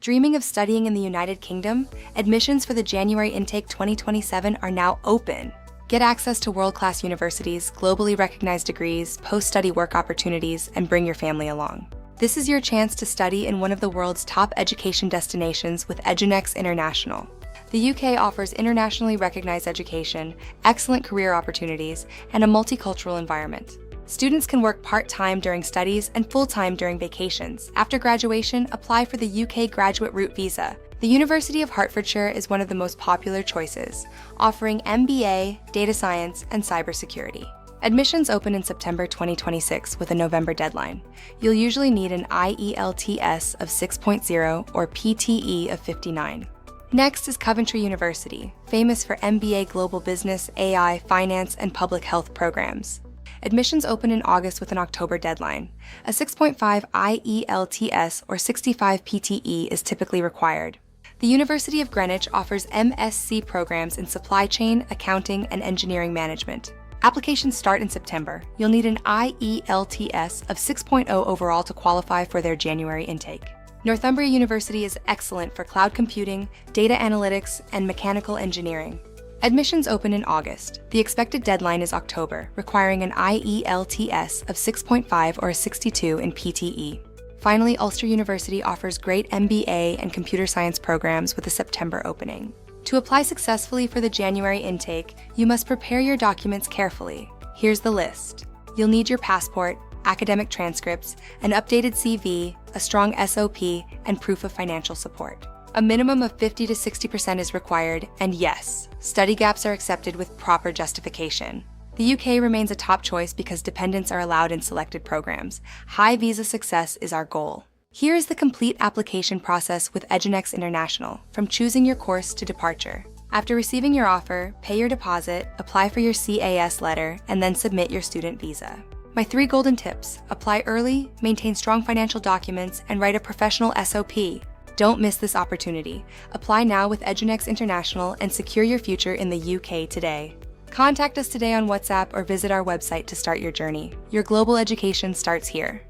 Dreaming of studying in the United Kingdom? Admissions for the January intake 2027 are now open. Get access to world-class universities, globally recognized degrees, post-study work opportunities, and bring your family along. This is your chance to study in one of the world's top education destinations with Edunex International. The UK offers internationally recognized education, excellent career opportunities, and a multicultural environment. Students can work part-time during studies and full-time during vacations. After graduation, apply for the UK Graduate Route Visa. The University of Hertfordshire is one of the most popular choices, offering MBA, data science, and cybersecurity. Admissions open in September 2026 with a November deadline. You'll usually need an IELTS of 6.0 or PTE of 59. Next is Coventry University, famous for MBA Global Business, AI, Finance, and Public Health programs. Admissions open in August with an October deadline. A 6.5 IELTS or 65 PTE is typically required. The University of Greenwich offers MSc programs in supply chain, accounting, and engineering management. Applications start in September. You'll need an IELTS of 6.0 overall to qualify for their January intake. Northumbria University is excellent for cloud computing, data analytics, and mechanical engineering. Admissions open in August. The expected deadline is October, requiring an IELTS of 6.5 or a 62 in PTE. Finally, Ulster University offers great MBA and computer science programs with a September opening. To apply successfully for the January intake, you must prepare your documents carefully. Here's the list. You'll need your passport, academic transcripts, an updated CV, a strong SOP, and proof of financial support. A minimum of 50 to 60% is required, and yes, study gaps are accepted with proper justification. The UK remains a top choice because dependents are allowed in selected programs. High visa success is our goal. Here is the complete application process with Edunex International, from choosing your course to departure. After receiving your offer, pay your deposit, apply for your CAS letter, and then submit your student visa. My 3 golden tips: apply early, maintain strong financial documents, and write a professional SOP. Don't miss this opportunity. Apply now with Edunex International and secure your future in the UK today. Contact us today on WhatsApp or visit our website to start your journey. Your global education starts here.